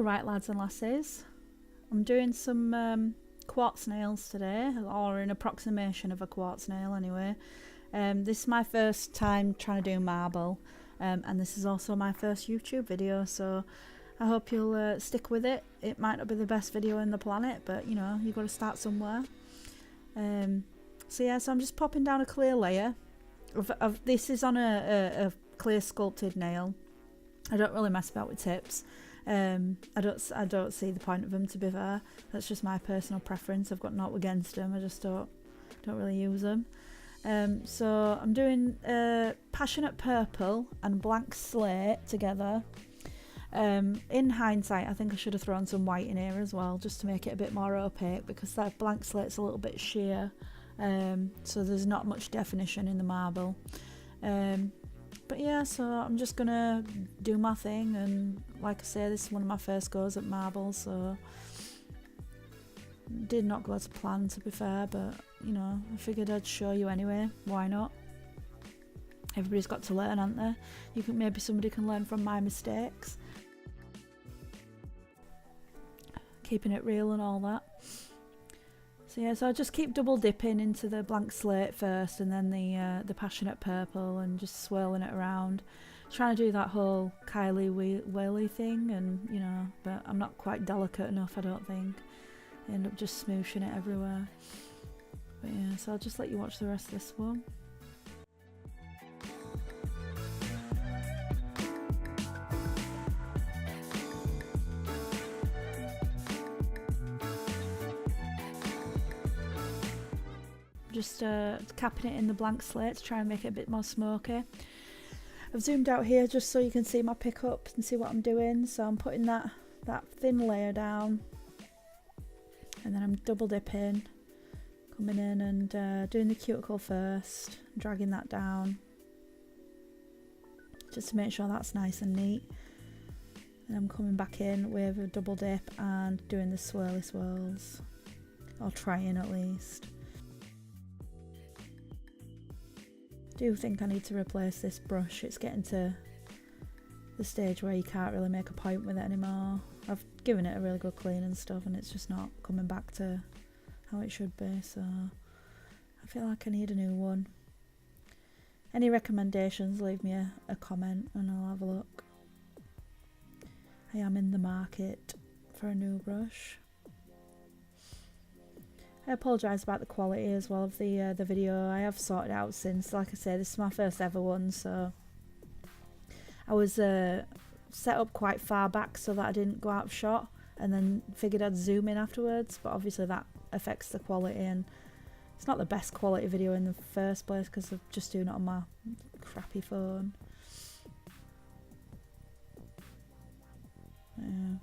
Alright lads and lasses, I'm doing some quartz nails today, or an approximation of a quartz nail anyway. This is my first time trying to do marble, and this is also my first YouTube video, so I hope you'll stick with it. It might not be the best video in the planet, but you know, you've got to start somewhere. So I'm just popping down a clear layer. This is on a clear sculpted nail. I don't really mess about with tips. I don't see the point of them, to be fair. That's just my personal preference. I've got naught against them. I just don't really use them. So I'm doing pasionate purple and blank slate together. In hindsight, I think I should have thrown some white in here as well, just to make it a bit more opaque, because that blank slate's a little bit sheer. So there's not much definition in the marble. But yeah, so I'm just gonna do my thing, and like I say, this is one of my first goes at marble, so did not go to plan, to be fair, but you know, I figured I'd show you anyway. Why not? Everybody's got to learn, haven't they? Maybe somebody can learn from my mistakes. Keeping it real and all that. So I just keep double dipping into the blank slate first, and then the pasionate purple, and just swirling it around, trying to do that whole Kylie Whaley thing, and you know, but I'm not quite delicate enough, I don't think. I end up just smooshing it everywhere. But yeah, so I'll just let you watch the rest of this one. Just capping it in the blank slate to try and make it a bit more smoky. I've zoomed out here just so you can see my pickup and see what I'm doing. So I'm putting that thin layer down, and then I'm double dipping, coming in and doing the cuticle first, dragging that down just to make sure that's nice and neat. And I'm coming back in with a double dip and doing the swirly swirls, or trying at least. I do think I need to replace this brush. It's getting to the stage where you can't really make a point with it anymore. I've given it a really good clean and stuff, and it's just not coming back to how it should be, so I feel like I need a new one. Any recommendations, leave me a comment and I'll have a look. I am in the market for a new brush. I apologise about the quality as well of the video. I have sorted it out since. Like I say, this is my first ever one, so I was set up quite far back so that I didn't go out of shot, and then figured I'd zoom in afterwards, but obviously that affects the quality, and it's not the best quality video in the first place because I'm just doing it on my crappy phone. Yeah.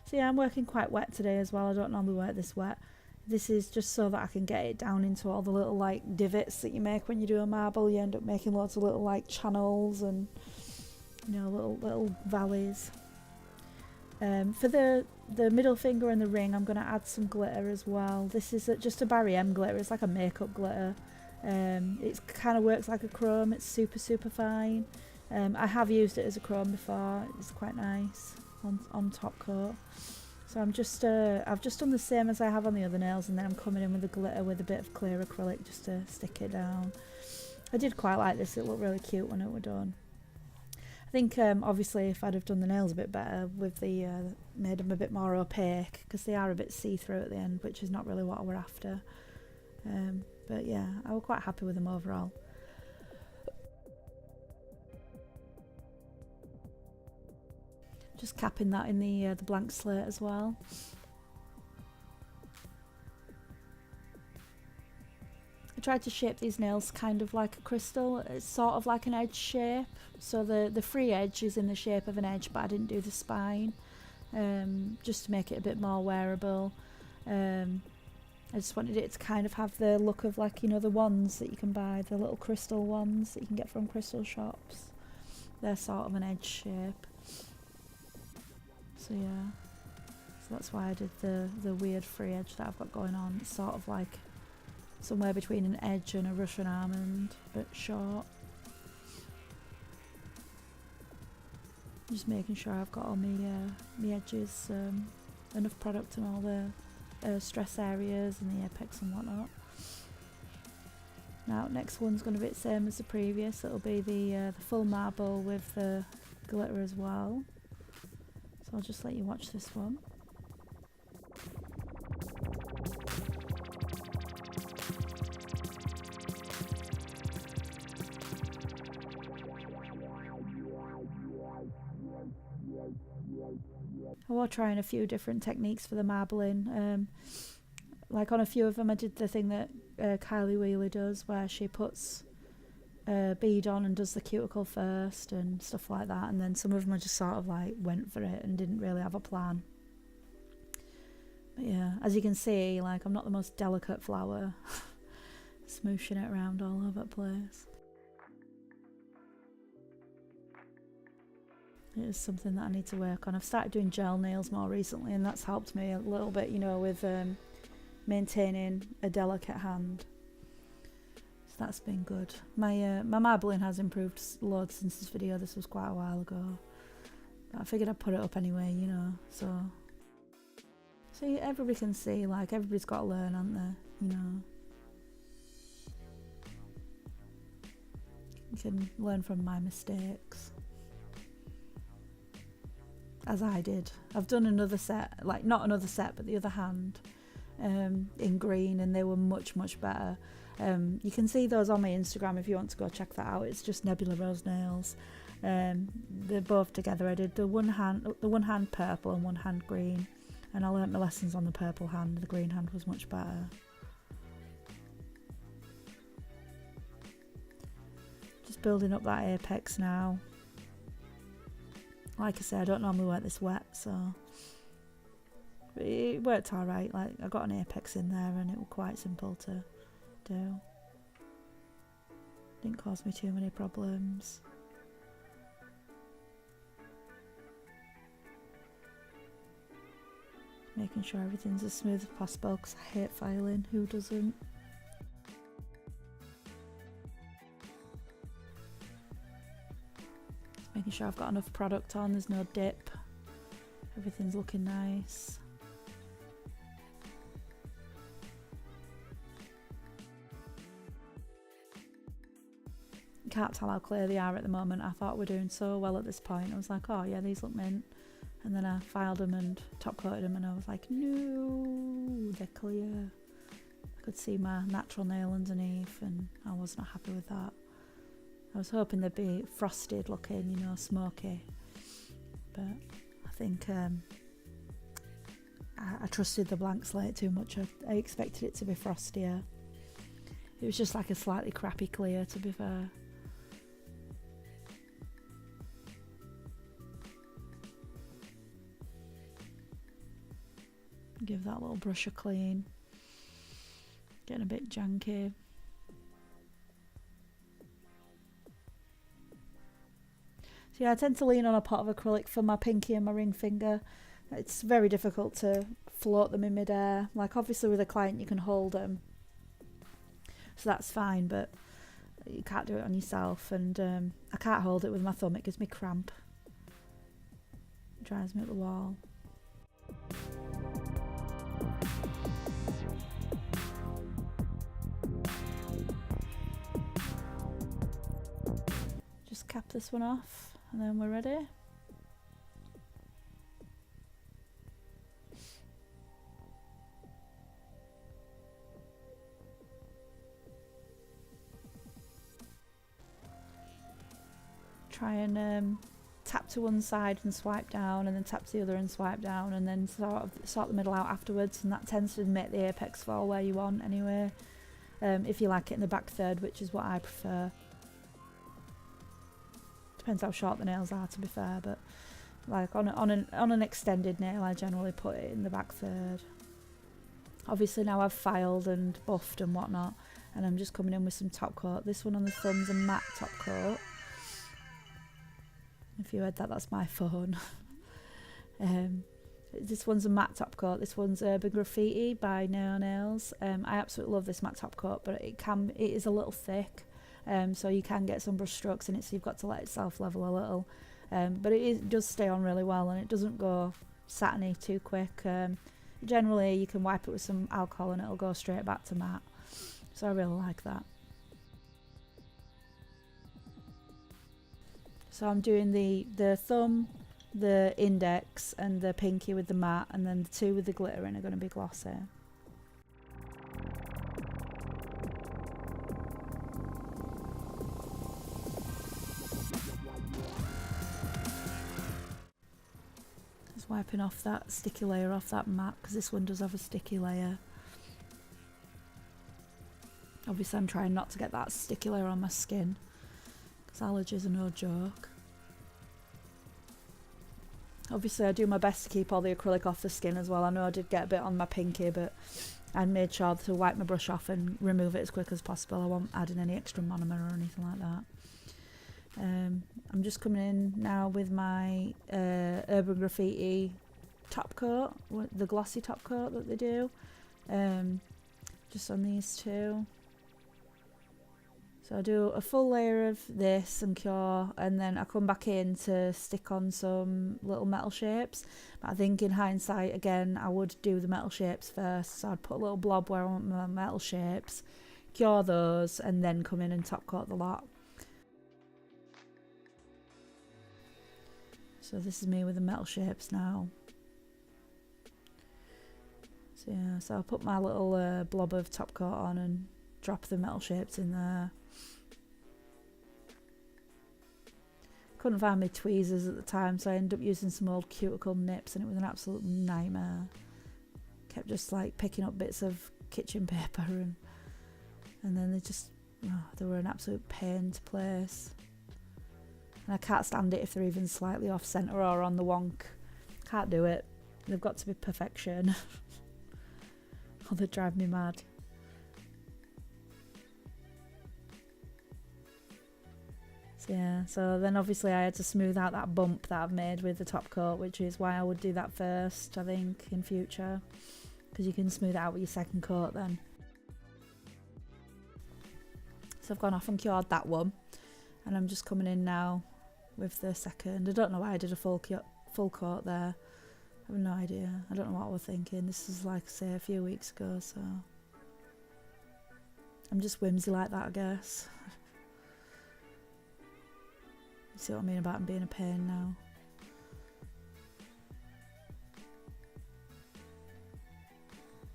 So yeah, I'm working quite wet today as well. I don't normally work this wet. This is just so that I can get it down into all the little like divots that you make when you do a marble. You end up making lots of little like channels and, you know, little valleys. For the middle finger and the ring, I'm going to add some glitter as well. This is just a Barry M glitter. It's like a makeup glitter. It kind of works like a chrome. It's super fine. I have used it as a chrome before. It's quite nice on top coat. So I've just done the same as I have on the other nails, and then I'm coming in with the glitter with a bit of clear acrylic just to stick it down. I did quite like this. It looked really cute when it was done. I think obviously if I'd have done the nails a bit better with the made them a bit more opaque, because they are a bit see-through at the end, which is not really what I were after. But yeah, I was quite happy with them overall. Just capping that in the blank slate as well. I tried to shape these nails kind of like a crystal. It's sort of like an edge shape. So the free edge is in the shape of an edge, but I didn't do the spine, just to make it a bit more wearable. I just wanted it to kind of have the look of, like, you know, the wands that you can buy, the little crystal wands that you can get from crystal shops. They're sort of an edge shape. So yeah, so that's why I did the weird free edge that I've got going on. It's sort of like somewhere between an edge and a Russian almond, but short. Just making sure I've got all my edges, enough product and all the stress areas and the apex and whatnot. Now next one's going to be the same as the previous. It'll be the full marble with the glitter as well. So I'll just let you watch this one. I was trying a few different techniques for the marbling. Like on a few of them I did the thing that Kylie Wheeler does, where she puts a bead on and does the cuticle first and stuff like that, and then some of them I just sort of like went for it and didn't really have a plan. But yeah, as you can see, like I'm not the most delicate flower. Smooshing it around all over the place. It is something that I need to work on. I've started doing gel nails more recently, and that's helped me a little bit, you know, with maintaining a delicate hand. So that's been good. My marbling has improved loads since this video. This was quite a while ago. But I figured I'd put it up anyway, you know, so everybody can see, like everybody's got to learn, aren't they, you know. You can learn from my mistakes. As I did. I've done another set, like not another set, but the other hand in green, and they were much better. You can see those on my Instagram if you want to go check that out. It's just Nebula Rose Nails. They're both together. I did the one hand purple and one hand green, and I learnt my lessons on the purple hand. The green hand was much better. Just building up that apex now. Like I said, I don't normally work this wet, so it worked alright. Like I got an apex in there and it was quite simple to do. Didn't cause me too many problems. Making sure everything's as smooth as possible because I hate filing. Who doesn't? Making sure I've got enough product on, there's no dip. Everything's looking nice. You can't tell how clear they are at the moment. I thought we're doing so well at this point. I was like, oh yeah, these look mint. And then I filed them and top coated them and I was like, no, they're clear. I could see my natural nail underneath and I was not happy with that. I was hoping they'd be frosted looking, you know, smoky. But I think I trusted the blank slate too much. I expected it to be frostier. It was just like a slightly crappy clear, to be fair. Give that little brush a clean. Getting a bit janky. So yeah, I tend to lean on a pot of acrylic for my pinky and my ring finger. It's very difficult to float them in midair. Like obviously with a client you can hold them, so that's fine, but you can't do it on yourself. And I can't hold it with my thumb, it gives me cramp. It drives me up the wall. Just cap this one off. And then we're ready. Try and tap to one side and swipe down, and then tap to the other and swipe down, and then sort the middle out afterwards, and that tends to make the apex fall where you want anyway. If you like it in the back third, which is what I prefer. Depends how short the nails are, to be fair, but like on an extended nail I generally put it in the back third. Obviously now I've filed and buffed and whatnot, and I'm just coming in with some top coat. This one on the thumb's a matte top coat. If you heard that, that's my phone. This one's a matte top coat. This one's Urban Graffiti by Nails. I absolutely love this matte top coat, but it is a little thick. So you can get some brush strokes in it, so you've got to let it self level a little. but it does stay on really well, and it doesn't go satiny too quick. Generally you can wipe it with some alcohol and it'll go straight back to matte, so I really like that. So I'm doing the thumb, the index and the pinky with the matte, and then the two with the glitter in are going to be glossy. Just wiping off that sticky layer off that matte, because this one does have a sticky layer. Obviously I'm trying not to get that sticky layer on my skin, because allergies are no joke. Obviously I do my best to keep all the acrylic off the skin as well. I know I did get a bit on my pinky, but I made sure to wipe my brush off and remove it as quick as possible. I won't add in any extra monomer or anything like that. I'm just coming in now with my Urban Graffiti top coat, the glossy top coat that they do, just on these two. So I do a full layer of this and cure, and then I come back in to stick on some little metal shapes. But I think in hindsight, again, I would do the metal shapes first. So I'd put a little blob where I want my metal shapes, cure those, and then come in and top coat the lot. So this is me with the metal shapes now. So yeah, so I'll put my little blob of top coat on and drop the metal shapes in there. Couldn't find my tweezers at the time, so I ended up using some old cuticle nips, and it was an absolute nightmare. Kept just like picking up bits of kitchen paper, and then they were an absolute pain to place. And I can't stand it if they're even slightly off centre or on the wonk. Can't do it. They've got to be perfection. Or they drive me mad. Yeah, so then obviously I had to smooth out that bump that I've made with the top coat, which is why I would do that first, I think, in future, because you can smooth it out with your second coat then. So I've gone off and cured that one, and I'm just coming in now with the second. I don't know why I did a full coat there. I have no idea. I don't know what I was thinking. This is like, say, a few weeks ago, so I'm just whimsy like that, I guess. You see what I mean about him being a pain now?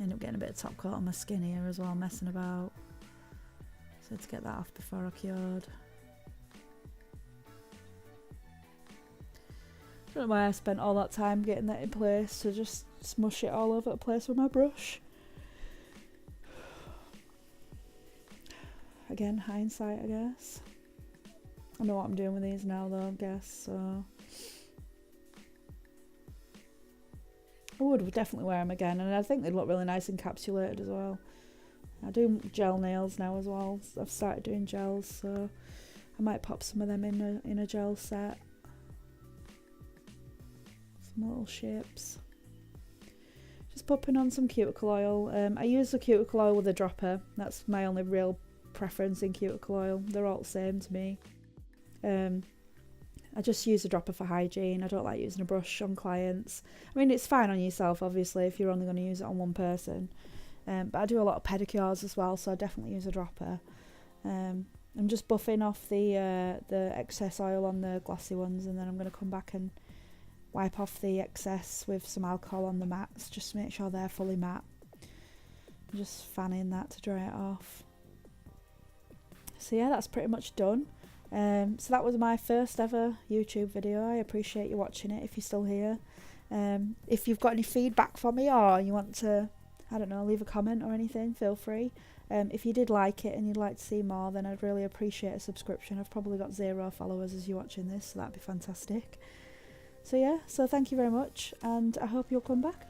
End up getting a bit of top coat on my skin here as well, messing about. So to get that off before I cured. I don't know why I spent all that time getting that in place, to just smush it all over the place with my brush. Again, hindsight, I guess. I know what I'm doing with these now though, I guess, so I would definitely wear them again, and I think they'd look really nice encapsulated as well. I do gel nails now as well. I've started doing gels, so I might pop some of them in a gel set. Some little shapes. Just popping on some cuticle oil. I use the cuticle oil with a dropper. That's my only real preference in cuticle oil. They're all the same to me. I just use a dropper for hygiene. I don't like using a brush on clients. I mean, it's fine on yourself, obviously, if you're only going to use it on one person. But I do a lot of pedicures as well, so I definitely use a dropper. I'm just buffing off the excess oil on the glossy ones, and then I'm going to come back and wipe off the excess with some alcohol on the mattes, just to make sure they're fully matte. I'm just fanning that to dry it off. So yeah, that's pretty much done. So that was my first ever YouTube video. I appreciate you watching it if you're still here. If you've got any feedback for me, or you want to, I don't know, leave a comment or anything, feel free. If you did like it and you'd like to see more, then I'd really appreciate a subscription. I've probably got 0 followers as you're watching this, so that'd be fantastic. So yeah, so thank you very much, and I hope you'll come back.